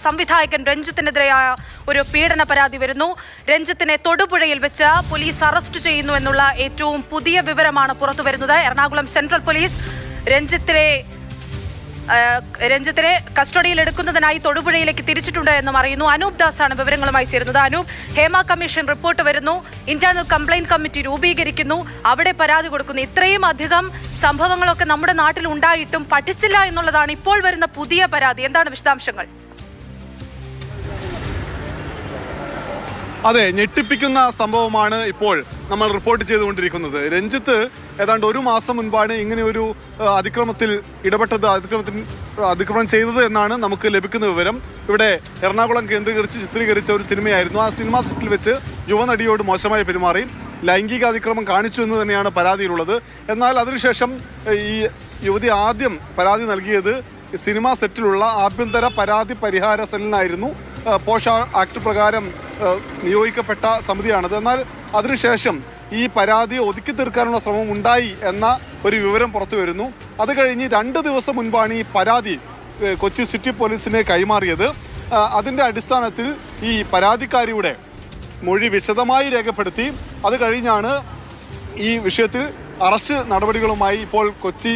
സംവിധായകൻ രഞ്ജിത്തിനെതിരെയായ ഒരു പീഡന പരാതി വരുന്നു. രഞ്ജിത്തിനെ തൊടുപുഴയിൽ വെച്ച് പോലീസ് അറസ്റ്റ് ചെയ്യുന്നു എന്നുള്ള ഏറ്റവും പുതിയ വിവരമാണ് പുറത്തുവരുന്നത്. എറണാകുളം സെൻട്രൽ പോലീസ് രഞ്ജിത്തിനെ കസ്റ്റഡിയിൽ എടുക്കുന്നതിനായി തൊടുപുഴയിലേക്ക് തിരിച്ചിട്ടുണ്ട് എന്നും അറിയുന്നു. അനൂപ് ദാസ് ആണ് വിവരങ്ങളുമായി ചേരുന്നത്. അനൂപ്, ഹേമ കമ്മീഷൻ റിപ്പോർട്ട് വരുന്നു, ഇന്റേണൽ കംപ്ലൈന്റ് കമ്മിറ്റി രൂപീകരിക്കുന്നു, അവിടെ പരാതി കൊടുക്കുന്നു. ഇത്രയും അധികം സംഭവങ്ങളൊക്കെ നമ്മുടെ നാട്ടിൽ ഉണ്ടായിട്ടും പഠിച്ചില്ല എന്നുള്ളതാണ് ഇപ്പോൾ വരുന്ന പുതിയ പരാതി. എന്താണ് വിശദാംശങ്ങൾ? അതെ, ഞെട്ടിപ്പിക്കുന്ന സംഭവമാണ് ഇപ്പോൾ നമ്മൾ റിപ്പോർട്ട് ചെയ്തുകൊണ്ടിരിക്കുന്നത്. രഞ്ജിത്ത് ഏതാണ്ട് ഒരു മാസം മുൻപാണ് ഇങ്ങനെ ഒരു അതിക്രമത്തിൽ ഇടപെട്ടത്, അതിക്രമം ചെയ്തത് എന്നാണ് നമുക്ക് ലഭിക്കുന്ന വിവരം. ഇവിടെ എറണാകുളം കേന്ദ്രീകരിച്ച് ചിത്രീകരിച്ച ഒരു സിനിമയായിരുന്നു. ആ സിനിമാ സെറ്റിൽ വെച്ച് യുവനടിയോട് മോശമായി പെരുമാറി, ലൈംഗിക അതിക്രമം കാണിച്ചു എന്ന് തന്നെയാണ് പരാതിയിലുള്ളത്. എന്നാൽ അതിനുശേഷം ഈ യുവതി ആദ്യം പരാതി നൽകിയത് സിനിമാ സെറ്റിലുള്ള ആഭ്യന്തര പരാതി പരിഹാര സെല്ലിനായിരുന്നു. പോഷ ആക്ട് പ്രകാരം നിയോഗിക്കപ്പെട്ട സമിതിയാണത്. എന്നാൽ അതിനുശേഷം ഈ പരാതി ഒതുക്കി തീർക്കാനുള്ള ശ്രമം ഉണ്ടായി എന്ന ഒരു വിവരം പുറത്തു വരുന്നു. അത് കഴിഞ്ഞ് 2 ദിവസം മുൻപാണ് ഈ പരാതി കൊച്ചി സിറ്റി പോലീസിന് കൈമാറിയത്. അതിൻ്റെ അടിസ്ഥാനത്തിൽ ഈ പരാതിക്കാരിയുടെ മൊഴി വിശദമായി രേഖപ്പെടുത്തി. അത് കഴിഞ്ഞാണ് ഈ വിഷയത്തിൽ അറസ്റ്റ് നടപടികളുമായി ഇപ്പോൾ കൊച്ചി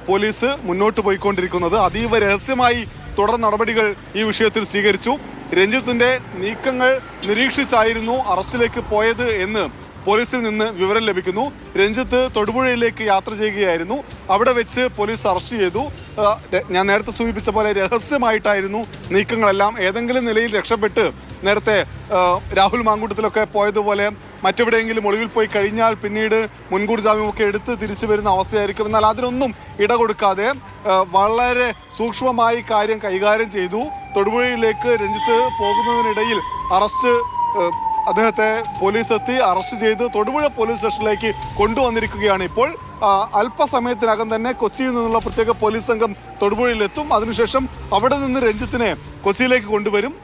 പോലീസ് മുന്നോട്ട് പോയിക്കൊണ്ടിരിക്കുന്നത്. അതീവ രഹസ്യമായി തുടർ നടപടികൾ ഈ വിഷയത്തിൽ സ്വീകരിച്ചു. രഞ്ജിത്തിന്റെ നീക്കങ്ങൾ നിരീക്ഷിച്ചായിരുന്നു അറസ്റ്റിലേക്ക് പോയത് എന്ന് പോലീസിൽ നിന്ന് വിവരം ലഭിക്കുന്നു. രഞ്ജിത്ത് തൊടുപുഴയിലേക്ക് യാത്ര ചെയ്യുകയായിരുന്നു. അവിടെ വെച്ച് പോലീസ് അറസ്റ്റ് ചെയ്തു. ഞാൻ നേരത്തെ സൂചിപ്പിച്ച പോലെ രഹസ്യമായിട്ടായിരുന്നു നീക്കങ്ങളെല്ലാം. ഏതെങ്കിലും നിലയിൽ രക്ഷപ്പെട്ട് നേരത്തെ രാഹുൽ മാങ്കൂട്ടത്തിലൊക്കെ പോയതുപോലെ മറ്റെവിടെയെങ്കിലും ഒളിവിൽ പോയി കഴിഞ്ഞാൽ പിന്നീട് മുൻകൂർ ജാമ്യമൊക്കെ എടുത്ത് തിരിച്ചു വരുന്ന അവസ്ഥയായിരിക്കും. എന്നാൽ അതിനൊന്നും ഇട കൊടുക്കാതെ വളരെ സൂക്ഷ്മമായി കാര്യം കൈകാര്യം ചെയ്തു. തൊടുപുഴയിലേക്ക് രഞ്ജിത്ത് പോകുന്നതിനിടയിൽ അദ്ദേഹത്തെ പോലീസ് എത്തി അറസ്റ്റ് ചെയ്ത് തൊടുപുഴ പോലീസ് സ്റ്റേഷനിലേക്ക് കൊണ്ടുവന്നിരിക്കുകയാണ്. ഇപ്പോൾ അല്പസമയത്തിനകം തന്നെ കൊച്ചിയിൽ നിന്നുള്ള പ്രത്യേക പോലീസ് സംഘം തൊടുപുഴയിലെത്തും. അതിനുശേഷം അവിടെ നിന്ന് രഞ്ജിത്തിനെ കൊച്ചിയിലേക്ക് കൊണ്ടുവരും.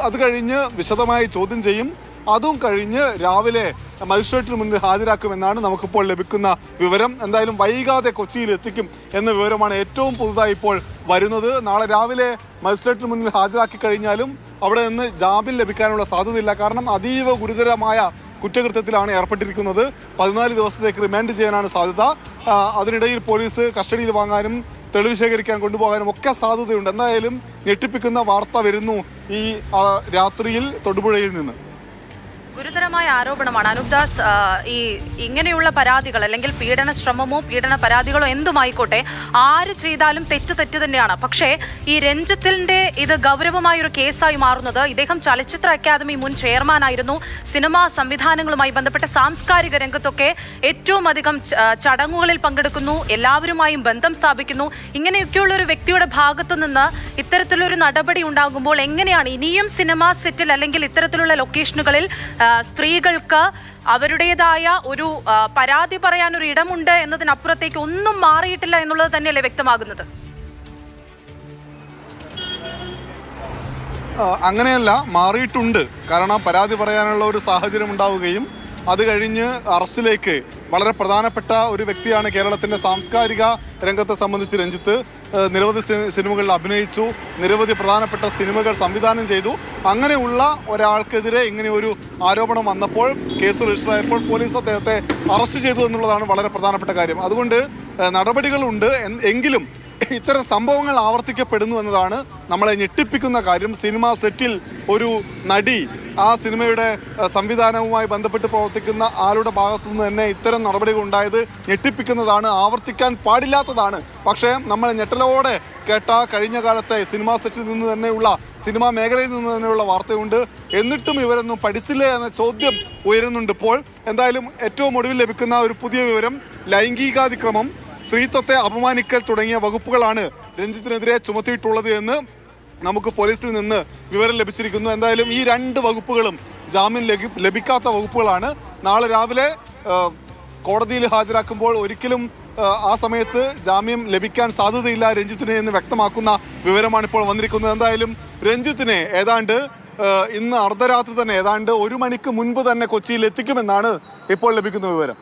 അത് കഴിഞ്ഞ് വിശദമായി ചോദ്യം ചെയ്യും. അതും കഴിഞ്ഞ് രാവിലെ മജിസ്ട്രേറ്റിന് മുന്നിൽ ഹാജരാക്കുമെന്നാണ് നമുക്കിപ്പോൾ ലഭിക്കുന്ന വിവരം. എന്തായാലും വൈകാതെ കൊച്ചിയിൽ എത്തിക്കും എന്ന വിവരമാണ് ഏറ്റവും പുതുതായി ഇപ്പോൾ വരുന്നത്. നാളെ രാവിലെ മജിസ്ട്രേറ്റിന് മുന്നിൽ ഹാജരാക്കി കഴിഞ്ഞാലും അവിടെ നിന്ന് ജാമ്യം ലഭിക്കാനുള്ള സാധ്യതയില്ല. കാരണം അതീവ ഗുരുതരമായ കുറ്റകൃത്യത്തിലാണ് ഏർപ്പെട്ടിരിക്കുന്നത്. 14 ദിവസത്തേക്ക് റിമാൻഡ് ചെയ്യാനാണ് സാധ്യത. അതിനിടയിൽ പോലീസ് കസ്റ്റഡിയിൽ വാങ്ങാനും തെളിവ് ശേഖരിക്കാൻ കൊണ്ടുപോകാനും ഒക്കെ സാധ്യതയുണ്ട്. എന്തായാലും ഞെട്ടിപ്പിക്കുന്ന വാർത്ത വരുന്നു ഈ രാത്രിയിൽ തൊടുപുഴയിൽ നിന്ന്. ഗുരുതരമായ ആരോപണമാണ് അനൂപ് ദാസ്. ഈ ഇങ്ങനെയുള്ള പരാതികൾ അല്ലെങ്കിൽ പീഡന ശ്രമമോ പീഡന പരാതികളോ എന്തുമായിക്കോട്ടെ, ആര് ചെയ്താലും തെറ്റ് തന്നെയാണ്. പക്ഷേ ഈ രഞ്ജിത്തിന്റെ ഇത് ഗൗരവമായ ഒരു കേസായി മാറുന്നത്, ഇദ്ദേഹം ചലച്ചിത്ര അക്കാദമി മുൻ ചെയർമാനായിരുന്നു. സിനിമാ സംവിധാനങ്ങളുമായി ബന്ധപ്പെട്ട സാംസ്കാരിക രംഗത്തൊക്കെ ഏറ്റവും അധികം ചടങ്ങുകളിൽ പങ്കെടുക്കുന്നു, എല്ലാവരുമായും ബന്ധം സ്ഥാപിക്കുന്നു. ഇങ്ങനെയൊക്കെയുള്ള ഒരു വ്യക്തിയുടെ ഭാഗത്തു നിന്ന് ഇത്തരത്തിലൊരു നടപടി ഉണ്ടാകുമ്പോൾ എങ്ങനെയാണ് ഇനിയും സിനിമാ സെറ്റിൽ അല്ലെങ്കിൽ ഇത്തരത്തിലുള്ള ലൊക്കേഷനുകളിൽ സ്ത്രീകൾക്ക് അവരുടേതായ ഒരു പരാതി പറയാനൊരു ഇടമുണ്ട് എന്നതിനപ്പുറത്തേക്ക് ഒന്നും മാറിയിട്ടില്ല എന്നുള്ളത് തന്നെയല്ലേ വ്യക്തമാകുന്നത്? അങ്ങനെയല്ല, മാറിയിട്ടുണ്ട്. കാരണം പരാതി പറയാനുള്ള ഒരു സാഹചര്യം ഉണ്ടാവുകയും അത് കഴിഞ്ഞ് അറസ്റ്റിലേക്ക് വളരെ പ്രധാനപ്പെട്ട ഒരു വ്യക്തിയാണ് കേരളത്തിൻ്റെ സാംസ്കാരിക രംഗത്തെ സംബന്ധിച്ച് രഞ്ജിത്ത്. നിരവധി സിനിമകളിൽ അഭിനയിച്ചു, നിരവധി പ്രധാനപ്പെട്ട സിനിമകൾ സംവിധാനം ചെയ്തു. അങ്ങനെയുള്ള ഒരാൾക്കെതിരെ ഇങ്ങനെ ഒരു ആരോപണം വന്നപ്പോൾ, കേസ് രജിസ്റ്റർ ആയപ്പോൾ പോലീസ് അദ്ദേഹത്തെ അറസ്റ്റ് ചെയ്തു എന്നുള്ളതാണ് വളരെ പ്രധാനപ്പെട്ട കാര്യം. അതുകൊണ്ട് നടപടികളുണ്ട്. എങ്കിലും ഇത്തരം സംഭവങ്ങൾ ആവർത്തിക്കപ്പെടുന്നു എന്നതാണ് നമ്മളെ ഞെട്ടിപ്പിക്കുന്ന കാര്യം. സിനിമാ സെറ്റിൽ ഒരു നടി, ആ സിനിമയുടെ സംവിധാനവുമായി ബന്ധപ്പെട്ട് പ്രവർത്തിക്കുന്ന ആളുടെ ഭാഗത്തു നിന്ന് തന്നെ ഇത്തരം നടപടികൾ ഉണ്ടായത് ഞെട്ടിപ്പിക്കുന്നതാണ്, ആവർത്തിക്കാൻ പാടില്ലാത്തതാണ്. പക്ഷേ നമ്മൾ ഞെട്ടലോടെ കേട്ട കഴിഞ്ഞ കാലത്തെ സിനിമാ സെറ്റിൽ നിന്ന് തന്നെയുള്ള, സിനിമാ മേഖലയിൽ നിന്ന് തന്നെയുള്ള വാർത്തയുണ്ട്. എന്നിട്ടും ഇവരൊന്നും പഠിച്ചില്ലേ എന്ന ചോദ്യം ഉയരുന്നുണ്ട് ഇപ്പോൾ. എന്തായാലും ഏറ്റവും ഒടുവിൽ ലഭിക്കുന്ന ഒരു പുതിയ വിവരം, ലൈംഗികാതിക്രമം, സ്ത്രീത്വത്തെ അപമാനിക്കൽ തുടങ്ങിയ വകുപ്പുകളാണ് രഞ്ജിത്തിനെതിരെ ചുമത്തിയിട്ടുള്ളത് എന്ന് നമുക്ക് പോലീസിൽ നിന്ന് വിവരം ലഭിച്ചിരിക്കുന്നു. എന്തായാലും ഈ 2 വകുപ്പുകളും ജാമ്യം ലഭിക്കാത്ത വകുപ്പുകളാണ്. നാളെ രാവിലെ കോടതിയിൽ ഹാജരാക്കുമ്പോൾ ഒരിക്കലും ആ സമയത്ത് ജാമ്യം ലഭിക്കാൻ സാധ്യതയില്ല രഞ്ജിത്തിന് എന്ന് വ്യക്തമാക്കുന്ന വിവരമാണ് ഇപ്പോൾ വന്നിരിക്കുന്നത്. എന്തായാലും രഞ്ജിത്തിനെ ഏതാണ്ട് ഇന്ന് അർദ്ധരാത്രി തന്നെ, ഏതാണ്ട് 1 മണിക്ക് മുൻപ് തന്നെ കൊച്ചിയിൽ എത്തിക്കുമെന്നാണ് ഇപ്പോൾ ലഭിക്കുന്ന വിവരം.